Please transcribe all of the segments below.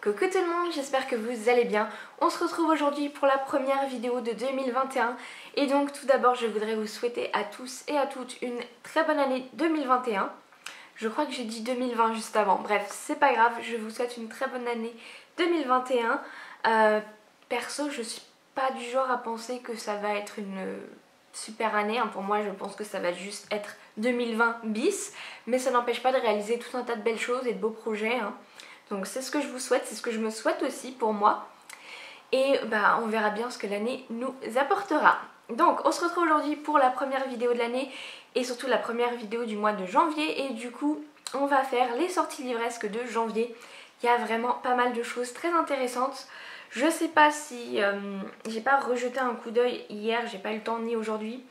Coucou tout le monde, j'espère que vous allez bien. On se retrouve aujourd'hui pour la première vidéo de 2021 et donc tout d'abord je voudrais vous souhaiter à tous et à toutes une très bonne année 2021. Je crois que j'ai dit 2020 juste avant, bref c'est pas grave, je vous souhaite une très bonne année 2021. Perso je suis pas du genre à penser que ça va être une super année, pour moi je pense que ça va juste être 2020 bis, mais ça n'empêche pas de réaliser tout un tas de belles choses et de beaux projets. Donc c'est ce que je vous souhaite, c'est ce que je me souhaite aussi pour moi. Et bah on verra bien ce que l'année nous apportera. Donc on se retrouve aujourd'hui pour la première vidéo de l'année et surtout la première vidéo du mois de janvier. Et du coup on va faire les sorties livresques de janvier. Il y a vraiment pas mal de choses très intéressantes. Je sais pas si j'ai pas rejeté un coup d'œil hier, j'ai pas eu le temps ni aujourd'hui.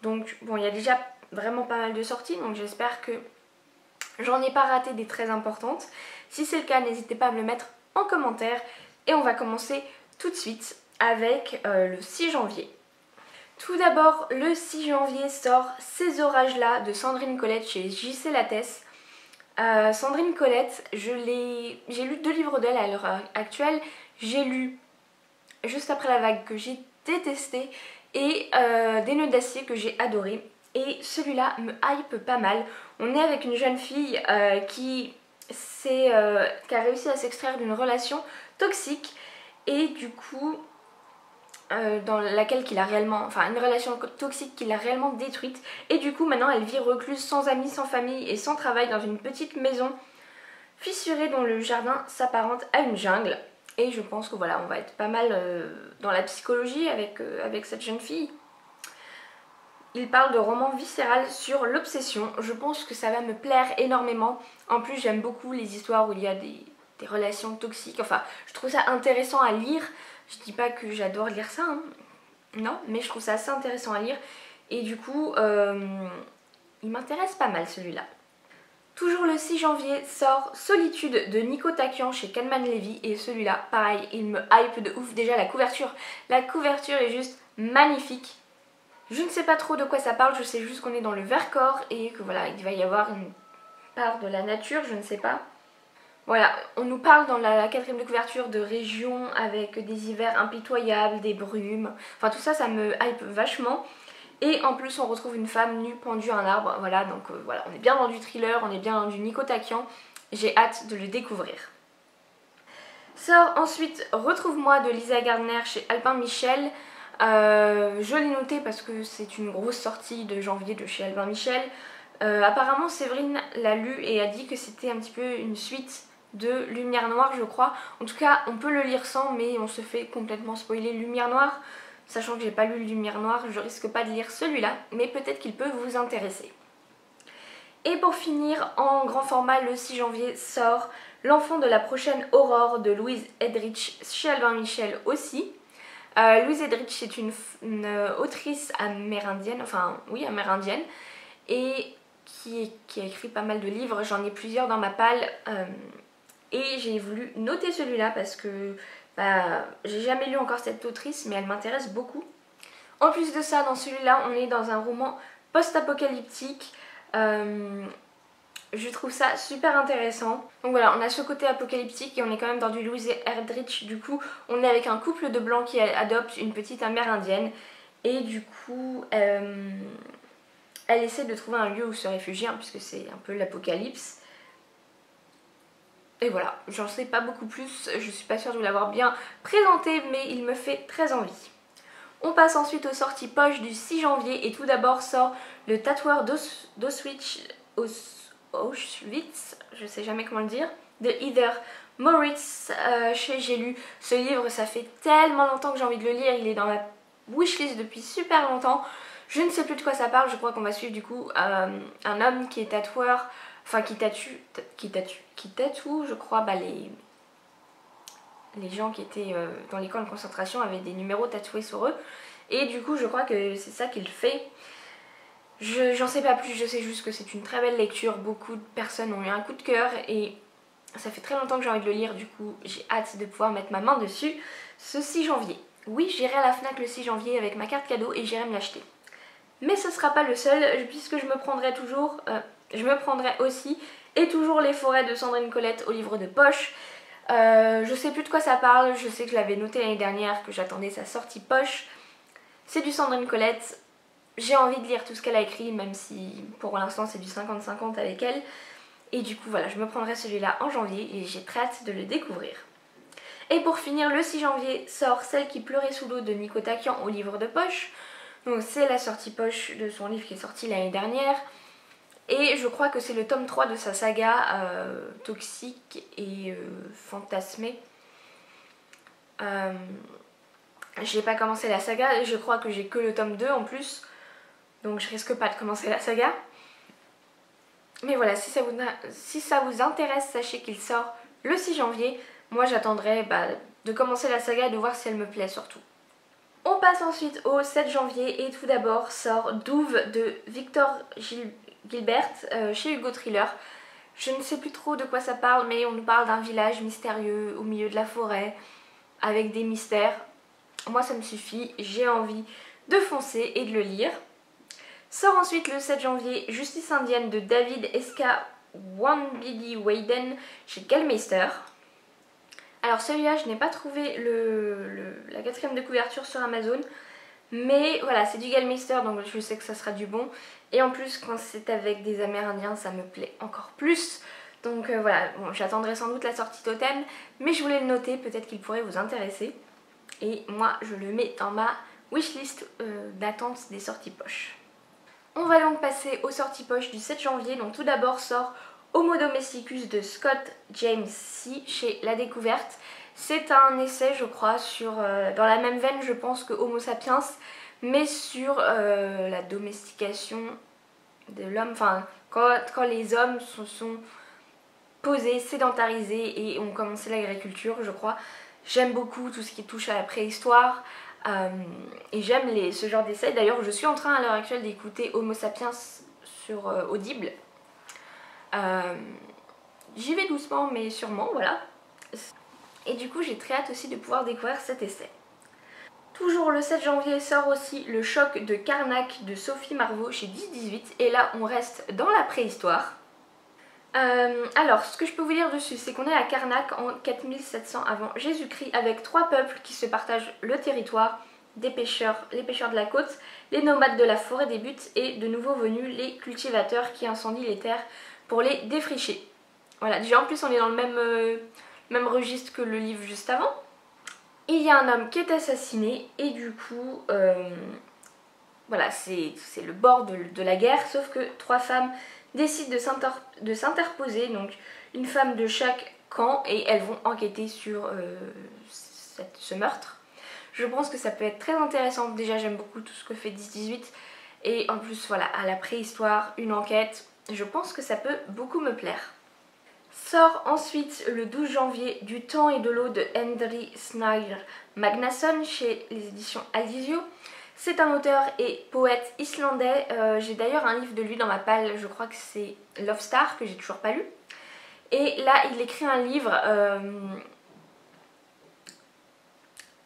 Donc bon il y a déjà vraiment pas mal de sorties, donc j'espère que j'en ai pas raté des très importantes. Si c'est le cas, n'hésitez pas à me le mettre en commentaire. Et on va commencer tout de suite avec le 6 janvier. Tout d'abord, le 6 janvier sort Ces orages-là de Sandrine Colette chez JC Lattès. Sandrine Colette, j'ai lu 2 livres d'elle à l'heure actuelle. J'ai lu Juste après la vague que j'ai détesté et Des nœuds d'acier que j'ai adoré. Et celui-là me hype pas mal. On est avec une jeune fille qui a réussi à s'extraire d'une relation toxique et du coup dans laquelle une relation toxique qui l'a réellement détruite, et du coup maintenant elle vit recluse, sans amis, sans famille et sans travail dans une petite maison fissurée dont le jardin s'apparente à une jungle. Et je pense que voilà, on va être pas mal dans la psychologie avec cette jeune fille. Il parle de roman viscéral sur l'obsession. Je pense que ça va me plaire énormément. En plus j'aime beaucoup les histoires où il y a des relations toxiques. Enfin je trouve ça intéressant à lire. Je dis pas que j'adore lire ça, hein. Non, mais je trouve ça assez intéressant à lire. Et du coup il m'intéresse pas mal celui-là. Toujours le 6 janvier sort Solitude de Nico Takian chez Calman Levy. Et celui-là pareil, il me hype de ouf. Déjà la couverture est juste magnifique. Je ne sais pas trop de quoi ça parle, je sais juste qu'on est dans le Vercors et que voilà, il va y avoir une part de la nature, je ne sais pas. Voilà, on nous parle dans la 4ème de couverture de régions avec des hivers impitoyables, des brumes. Enfin tout ça, ça me hype vachement. Et en plus on retrouve une femme nue pendue à un arbre. Voilà, donc voilà, on est bien dans du thriller, on est bien dans du Nico Takian. J'ai hâte de le découvrir. Sort ensuite Retrouve-moi de Lisa Gardner chez Albin Michel. Je l'ai noté parce que c'est une grosse sortie de janvier de chez Albin Michel. Apparemment Séverine l'a lu et a dit que c'était un petit peu une suite de Lumière Noire, je crois. En tout cas on peut le lire sans, mais on se fait complètement spoiler Lumière Noire. Sachant que j'ai pas lu Lumière Noire, je risque pas de lire celui-là, mais peut-être qu'il peut vous intéresser. Et pour finir, en grand format, le 6 janvier sort L'enfant de la prochaine aurore de Louise Erdrich chez Albin Michel aussi. Louise Erdrich est une autrice amérindienne, amérindienne, et qui a écrit pas mal de livres. J'en ai plusieurs dans ma palle et j'ai voulu noter celui-là parce que j'ai jamais lu encore cette autrice, mais elle m'intéresse beaucoup. En plus de ça, dans celui-là, on est dans un roman post-apocalyptique. Je trouve ça super intéressant. Donc voilà, on a ce côté apocalyptique et on est quand même dans du Louise Erdrich. Du coup, on est avec un couple de blancs qui adopte une petite amérindienne. Et du coup, elle essaie de trouver un lieu où se réfugier, puisque c'est un peu l'apocalypse. Et voilà, j'en sais pas beaucoup plus. Je suis pas sûre de vous l'avoir bien présenté, mais il me fait très envie. On passe ensuite aux sorties poche du 6 janvier. Et tout d'abord sort Le tatoueur d'Auschwitz, je sais jamais comment le dire, de Heather Moritz chez J'ai lu. Ce livre, ça fait tellement longtemps que j'ai envie de le lire, il est dans ma wishlist depuis super longtemps. Je ne sais plus de quoi ça parle, je crois qu'on va suivre du coup un homme qui est tatoueur, enfin qui tatoue, je crois, les gens qui étaient dans les camps de concentration avaient des numéros tatoués sur eux. Et du coup, je crois que c'est ça qu'il fait. J'en sais pas plus, je sais juste que c'est une très belle lecture, beaucoup de personnes ont eu un coup de cœur et ça fait très longtemps que j'ai envie de le lire, du coup j'ai hâte de pouvoir mettre ma main dessus ce 6 janvier. Oui, j'irai à la FNAC le 6 janvier avec ma carte cadeau et j'irai me l'acheter. Mais ce sera pas le seul, puisque je me prendrai aussi et toujours Les forêts de Sandrine Colette au livre de poche. Je sais plus de quoi ça parle, je sais que je l'avais noté l'année dernière, que j'attendais sa sortie poche. C'est du Sandrine Colette. J'ai envie de lire tout ce qu'elle a écrit, même si pour l'instant c'est du 50-50 avec elle. Et du coup voilà, je me prendrai celui-là en janvier et j'ai très hâte de le découvrir. Et pour finir, le 6 janvier sort Celle qui pleurait sous l'eau de Nico Takian au livre de poche. Donc c'est la sortie poche de son livre qui est sorti l'année dernière. Et je crois que c'est le tome 3 de sa saga Toxique et Fantasmé. J'ai pas commencé la saga, je crois que j'ai que le tome 2 en plus. Donc je risque pas de commencer la saga. Mais voilà, si ça vous intéresse, sachez qu'il sort le 6 janvier. Moi j'attendrai de commencer la saga et de voir si elle me plaît surtout. On passe ensuite au 7 janvier et tout d'abord sort Douve de Victor Gilbert chez Hugo Thriller. Je ne sais plus trop de quoi ça parle, mais on nous parle d'un village mystérieux au milieu de la forêt avec des mystères. Moi ça me suffit, j'ai envie de foncer et de le lire. Sort ensuite le 7 janvier Justice indienne de David Eska Wambidi-Wayden chez Gallmeister. Alors celui-là je n'ai pas trouvé la quatrième de couverture sur Amazon. Mais voilà, c'est du Gallmeister, donc je sais que ça sera du bon. Et en plus, quand c'est avec des Amérindiens, ça me plaît encore plus. Donc voilà, bon, j'attendrai sans doute la sortie totem, mais je voulais le noter, peut-être qu'il pourrait vous intéresser. Et moi, je le mets dans ma wishlist d'attente des sorties poche. On va donc passer aux sorties poche du 7 janvier. Donc tout d'abord sort Homo Domesticus de Scott James C. chez La Découverte. C'est un essai, je crois, dans la même veine, je pense, que Homo sapiens, mais sur la domestication de l'homme, enfin, quand les hommes se sont posés, sédentarisés et ont commencé l'agriculture, je crois. J'aime beaucoup tout ce qui touche à la préhistoire et j'aime ce genre d'essai. D'ailleurs, je suis en train à l'heure actuelle d'écouter Homo sapiens sur Audible. J'y vais doucement, mais sûrement, voilà. Et du coup j'ai très hâte aussi de pouvoir découvrir cet essai. Toujours le 7 janvier sort aussi Le Choc de Karnak de Sophie Marvaux chez 10-18 et là on reste dans la préhistoire. Alors ce que je peux vous dire dessus c'est qu'on est à Karnak en 4700 avant Jésus-Christ avec 3 peuples qui se partagent le territoire, les pêcheurs de la côte, les nomades de la forêt des buttes et de nouveaux venus les cultivateurs qui incendient les terres pour les défricher. Voilà, déjà en plus on est dans le même registre que le livre juste avant. Il y a un homme qui est assassiné et du coup, voilà, c'est le bord de la guerre, sauf que 3 femmes décident de s'interposer, donc une femme de chaque camp, et elles vont enquêter sur ce meurtre. Je pense que ça peut être très intéressant, déjà j'aime beaucoup tout ce que fait 10-18, et en plus voilà, à la préhistoire, une enquête, je pense que ça peut beaucoup me plaire. Sort ensuite le 12 janvier Du temps et de l'eau de Hendry Snær Magnason chez les éditions Aldisio. C'est un auteur et poète islandais. J'ai d'ailleurs un livre de lui dans ma palle, je crois que c'est Love Star, que j'ai toujours pas lu. Et là il écrit un livre,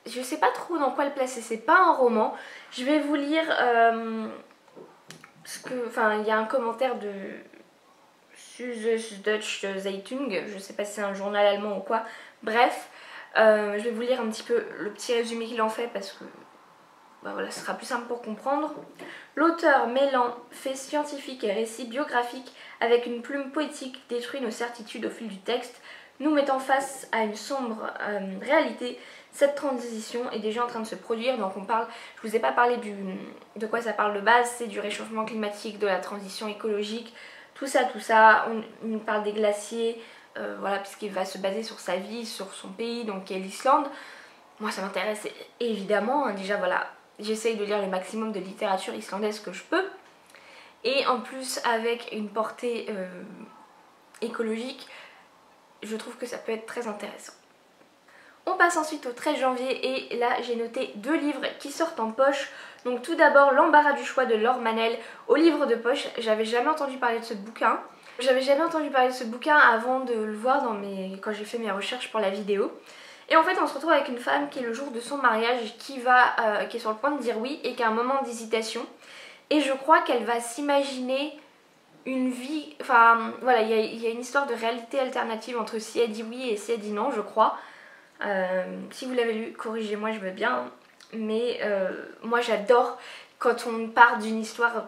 je sais pas trop dans quoi le placer, c'est pas un roman. Je vais vous lire il y a un commentaire de Dutch Zeitung, je sais pas si c'est un journal allemand ou quoi, bref, je vais vous lire un petit peu le petit résumé qu'il en fait parce que voilà, ce sera plus simple pour comprendre. L'auteur mêlant faits scientifiques et récits biographiques avec une plume poétique détruit nos certitudes au fil du texte, nous mettant face à une sombre réalité. Cette transition est déjà en train de se produire, donc on parle, je vous ai pas parlé de quoi ça parle de base, c'est du réchauffement climatique, de la transition écologique, tout ça, on nous parle des glaciers, voilà, puisqu'il va se baser sur sa vie, sur son pays, donc qui est l'Islande. Moi ça m'intéresse évidemment, hein, déjà voilà, j'essaye de lire le maximum de littérature islandaise que je peux. Et en plus avec une portée écologique, je trouve que ça peut être très intéressant. On passe ensuite au 13 janvier et là j'ai noté 2 livres qui sortent en poche. Donc tout d'abord L'embarras du choix de Laure Manel au livre de poche. J'avais jamais entendu parler de ce bouquin. Avant de le voir quand j'ai fait mes recherches pour la vidéo. Et en fait on se retrouve avec une femme qui est le jour de son mariage qui est sur le point de dire oui et qui a un moment d'hésitation. Et je crois qu'elle va s'imaginer une vie, enfin voilà, il y a une histoire de réalité alternative entre si elle dit oui et si elle dit non, je crois. Si vous l'avez lu, corrigez-moi, je veux bien. Mais moi j'adore quand on part d'une histoire,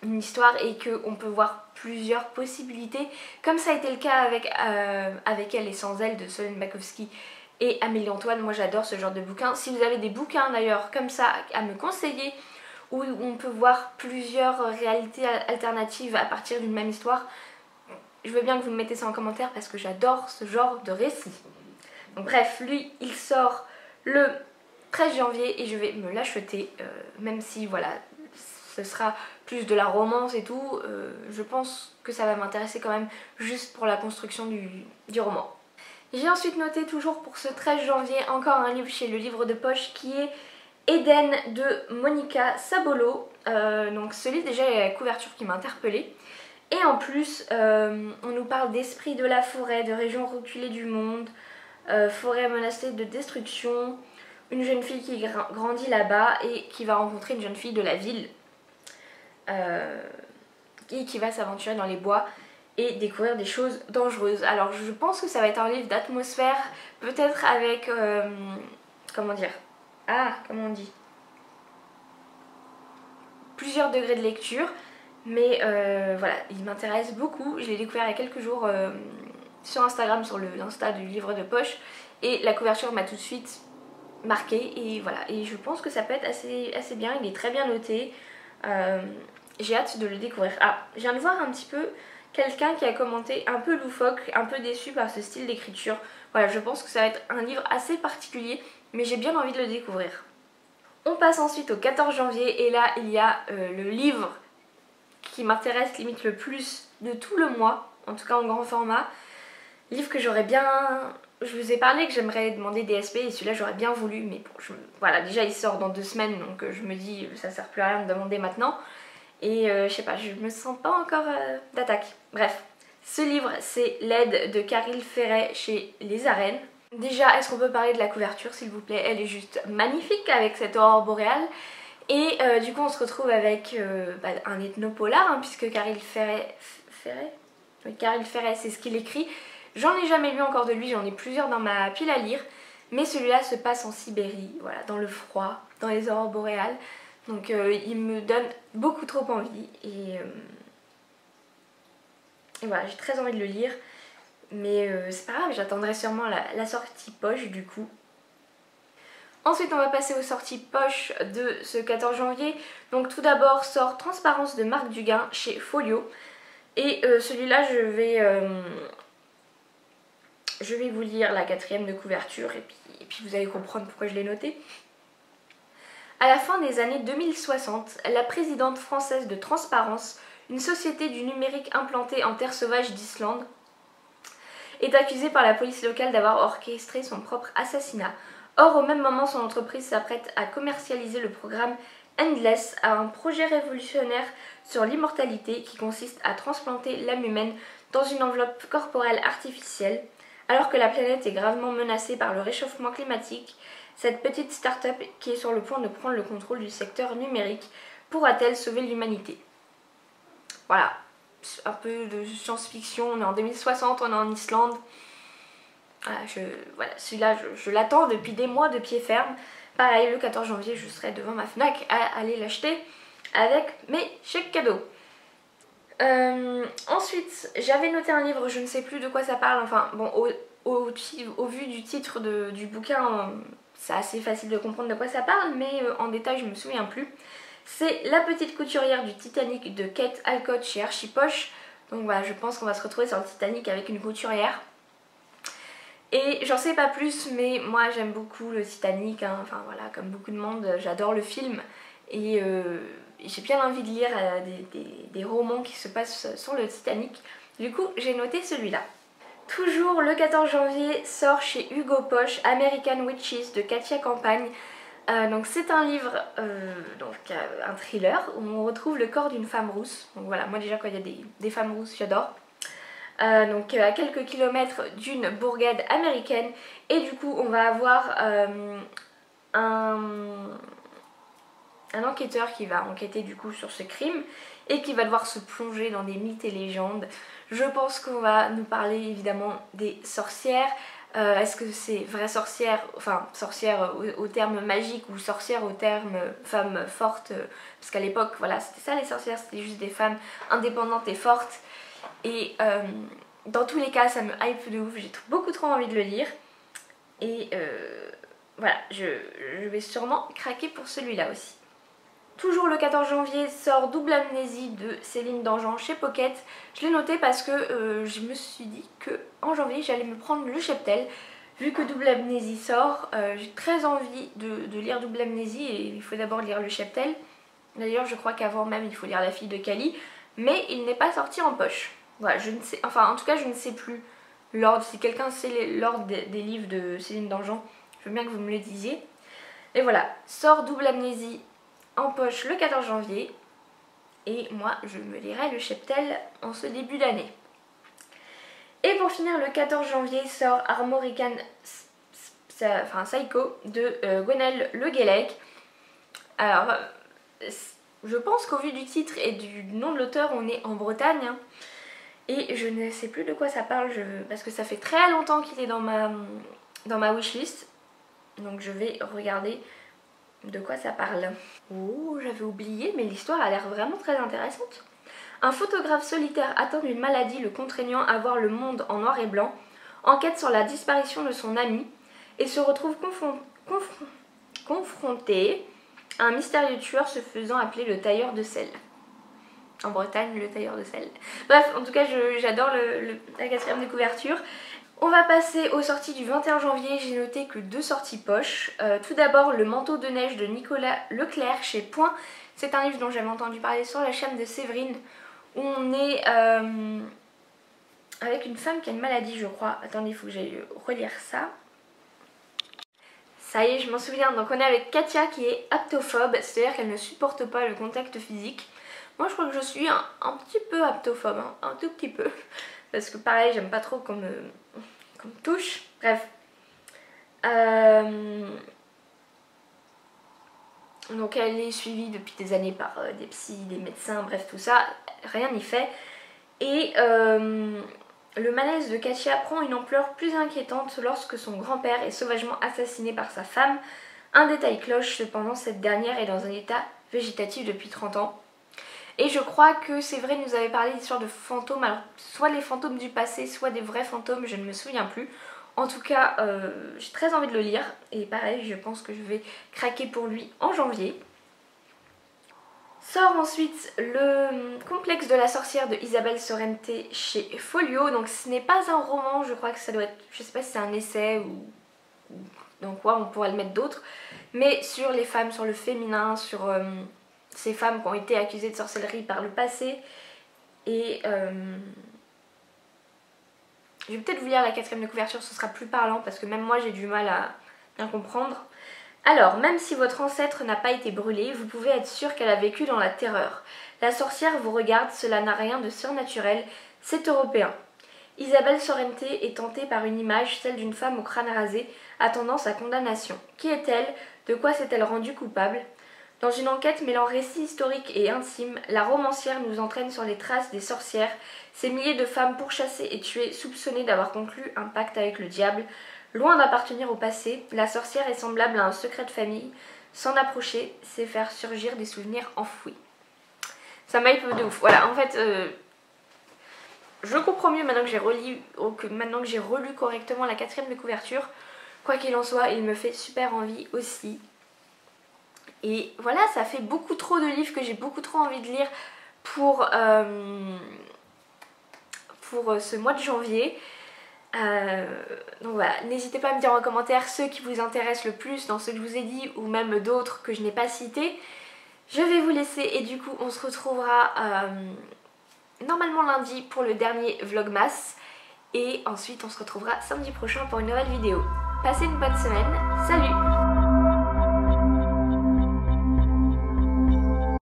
et qu'on peut voir plusieurs possibilités, comme ça a été le cas avec Elle et sans elle de Solène Bakowski et Amélie Antoine. Moi j'adore ce genre de bouquins. Si vous avez des bouquins d'ailleurs comme ça à me conseiller, où on peut voir plusieurs réalités alternatives à partir d'une même histoire, je veux bien que vous me mettez ça en commentaire parce que j'adore ce genre de récit. Donc bref, lui il sort le 13 janvier et je vais me l'acheter, même si voilà, ce sera plus de la romance et tout, je pense que ça va m'intéresser quand même juste pour la construction du roman. J'ai ensuite noté toujours pour ce 13 janvier encore un livre chez Le Livre de Poche qui est Eden de Monica Sabolo. Donc ce livre déjà il y a la couverture qui m'a interpellée. Et en plus on nous parle d'esprit de la forêt, de régions reculées du monde, forêt menacée de destruction, une jeune fille qui grandit là-bas et qui va rencontrer une jeune fille de la ville et qui va s'aventurer dans les bois et découvrir des choses dangereuses. Alors je pense que ça va être un livre d'atmosphère, peut-être avec, comment dire, comment on dit, plusieurs degrés de lecture, mais voilà, il m'intéresse beaucoup. Je l'ai découvert il y a quelques jours sur Instagram, sur l'Insta du Livre de Poche, et la couverture m'a tout de suite marquée, et voilà, et je pense que ça peut être assez bien. Il est très bien noté, j'ai hâte de le découvrir. Je viens de voir un petit peu quelqu'un qui a commenté un peu loufoque, un peu déçu par ce style d'écriture. Voilà, je pense que ça va être un livre assez particulier, mais j'ai bien envie de le découvrir. On passe ensuite au 14 janvier et là il y a le livre qui m'intéresse limite le plus de tout le mois, en tout cas en grand format. Livre que j'aurais bien... Je vous ai parlé que j'aimerais demander DSP et celui-là j'aurais bien voulu, mais bon, voilà, déjà il sort dans 2 semaines, donc je me dis ça sert plus à rien de demander maintenant. Et je sais pas, je me sens pas encore d'attaque. Bref, ce livre c'est L'aide de Caril Ferret chez Les Arènes. Déjà, est-ce qu'on peut parler de la couverture s'il vous plaît? Elle est juste magnifique avec cette aurore boréale. Et du coup on se retrouve avec un ethnopolar, puisque Caril Ferret... Oui, Caril Ferret c'est ce qu'il écrit. J'en ai jamais lu encore de lui, j'en ai plusieurs dans ma pile à lire. Mais celui-là se passe en Sibérie, voilà, dans le froid, dans les aurores boréales. Donc il me donne beaucoup trop envie et voilà, j'ai très envie de le lire. Mais c'est pas grave, j'attendrai sûrement la sortie poche du coup. Ensuite on va passer aux sorties poche de ce 14 janvier. Donc tout d'abord sort Transparence de Marc Duguin chez Folio. Et celui-là je vais vous lire la 4e de couverture et puis vous allez comprendre pourquoi je l'ai noté. À la fin des années 2060, la présidente française de Transparence, une société du numérique implantée en terre sauvage d'Islande, est accusée par la police locale d'avoir orchestré son propre assassinat. Or, au même moment, son entreprise s'apprête à commercialiser le programme Endless, un projet révolutionnaire sur l'immortalité qui consiste à transplanter l'âme humaine dans une enveloppe corporelle artificielle. Alors que la planète est gravement menacée par le réchauffement climatique, cette petite start-up qui est sur le point de prendre le contrôle du secteur numérique pourra-t-elle sauver l'humanité? Voilà, un peu de science-fiction, on est en 2060, on est en Islande. Voilà, celui-là je l'attends depuis des mois de pied ferme. Pareil, le 14 janvier je serai devant ma Fnac à aller l'acheter avec mes chèques cadeaux. Ensuite j'avais noté un livre, je ne sais plus de quoi ça parle, enfin bon, au vu du titre du bouquin, c'est assez facile de comprendre de quoi ça parle, mais en détail je me souviens plus. C'est La petite couturière du Titanic de Kate Alcott chez Archipoche. Donc voilà, je pense qu'on va se retrouver sur le Titanic avec une couturière. Et j'en sais pas plus, mais moi j'aime beaucoup le Titanic, enfin voilà, comme beaucoup de monde, j'adore le film. Et j'ai bien envie de lire des romans qui se passent sur le Titanic. Du coup, j'ai noté celui-là. Toujours le 14 janvier sort chez Hugo Poche American Witches de Katia Campagne. Donc c'est un livre, un thriller où on retrouve le corps d'une femme rousse. Donc voilà, moi déjà quand il y a des femmes rousses, j'adore. Donc à quelques kilomètres d'une bourgade américaine. Et du coup on va avoir un enquêteur qui va enquêter du coup sur ce crime et qui va devoir se plonger dans des mythes et légendes. Je pense qu'on va nous parler évidemment des sorcières. Est-ce que c'est vraie sorcière, enfin sorcière au terme magique ou sorcière au terme femme forte, parce qu'à l'époque voilà c'était ça les sorcières, c'était juste des femmes indépendantes et fortes. Et dans tous les cas ça me hype de ouf, j'ai beaucoup trop envie de le lire. Et voilà, je vais sûrement craquer pour celui-là aussi. Toujours le 14 janvier sort Double Amnésie de Céline Dangean chez Pocket. Je l'ai noté parce que je me suis dit qu'en janvier j'allais me prendre le cheptel. Vu que Double Amnésie sort, j'ai très envie de lire Double Amnésie et il faut d'abord lire le cheptel. D'ailleurs je crois qu'avant même il faut lire La fille de Cali, mais il n'est pas sorti en poche. Voilà, je ne sais, enfin en tout cas je ne sais plus l'ordre. Si quelqu'un sait l'ordre des livres de Céline Dangean, je veux bien que vous me le disiez. Et voilà, sort Double Amnésie en poche le 14 janvier et moi je me lirai le cheptel en ce début d'année. Et pour finir le 14 janvier sort Armorican Psycho de Gwenaëlle Le Guellec. Alors je pense qu'au vu du titre et du nom de l'auteur on est en Bretagne hein, et je ne sais plus de quoi ça parle parce que ça fait très longtemps qu'il est dans ma wishlist, donc je vais regarder de quoi ça parle. Oh, j'avais oublié, mais l'histoire a l'air vraiment très intéressante. Un photographe solitaire atteint d'une maladie le contraignant à voir le monde en noir et blanc, enquête sur la disparition de son ami et se retrouve confronté à un mystérieux tueur se faisant appeler le tailleur de sel. En Bretagne, le tailleur de sel. Bref, en tout cas, j'adore la 4e de couverture. On va passer aux sorties du 21 janvier, j'ai noté que 2 sorties poche. Tout d'abord Le manteau de neige de Nicolas Leclerc chez Point. C'est un livre dont j'avais entendu parler sur la chaîne de Séverine, où on est avec une femme qui a une maladie je crois. Attendez, il faut que j'aille relire ça. Ça y est, je m'en souviens. Donc on est avec Katia qui est aptophobe, c'est-à-dire qu'elle ne supporte pas le contact physique. Moi je crois que je suis un petit peu aptophobe, hein, un tout petit peu. Parce que pareil, j'aime pas trop qu'on me touche. Bref. Donc elle est suivie depuis des années par des psys, des médecins, bref tout ça. Rien n'y fait. Et le malaise de Katia prend une ampleur plus inquiétante lorsque son grand-père est sauvagement assassiné par sa femme. Un détail cloche, cependant cette dernière est dans un état végétatif depuis 30 ans. Et je crois que c'est vrai, nous avait parlé d'histoire de fantômes, alors soit les fantômes du passé, soit des vrais fantômes, je ne me souviens plus. En tout cas, j'ai très envie de le lire, et pareil, je pense que je vais craquer pour lui en janvier. Sort ensuite le complexe de la sorcière de Isabelle Sorrente chez Folio. Donc ce n'est pas un roman, je crois que ça doit être, je sais pas si c'est un essai ou dans quoi on pourrait le mettre d'autre, mais sur les femmes, sur le féminin, sur ces femmes qui ont été accusées de sorcellerie par le passé. Et je vais peut-être vous lire la 4e de couverture, ce sera plus parlant parce que même moi j'ai du mal à bien comprendre. Alors, même si votre ancêtre n'a pas été brûlé, vous pouvez être sûr qu'elle a vécu dans la terreur. La sorcière vous regarde, cela n'a rien de surnaturel, c'est européen. Isabelle Sorrente est tentée par une image, celle d'une femme au crâne rasé, attendant sa condamnation. Qui est-elle? De quoi s'est-elle rendue coupable? Dans une enquête mêlant récit historique et intime, la romancière nous entraîne sur les traces des sorcières, ces milliers de femmes pourchassées et tuées, soupçonnées d'avoir conclu un pacte avec le diable. Loin d'appartenir au passé, la sorcière est semblable à un secret de famille. S'en approcher, c'est faire surgir des souvenirs enfouis. Ça m'a hype de ouf. Voilà, en fait, je comprends mieux maintenant que j'ai relu correctement la 4e de couverture. Quoi qu'il en soit, il me fait super envie aussi. Et voilà, ça fait beaucoup trop de livres que j'ai beaucoup trop envie de lire pour ce mois de janvier. Donc voilà, n'hésitez pas à me dire en commentaire ceux qui vous intéressent le plus dans ce que je vous ai dit ou même d'autres que je n'ai pas cités. Je vais vous laisser et du coup on se retrouvera normalement lundi pour le dernier Vlogmas et ensuite on se retrouvera samedi prochain pour une nouvelle vidéo. Passez une bonne semaine, salut!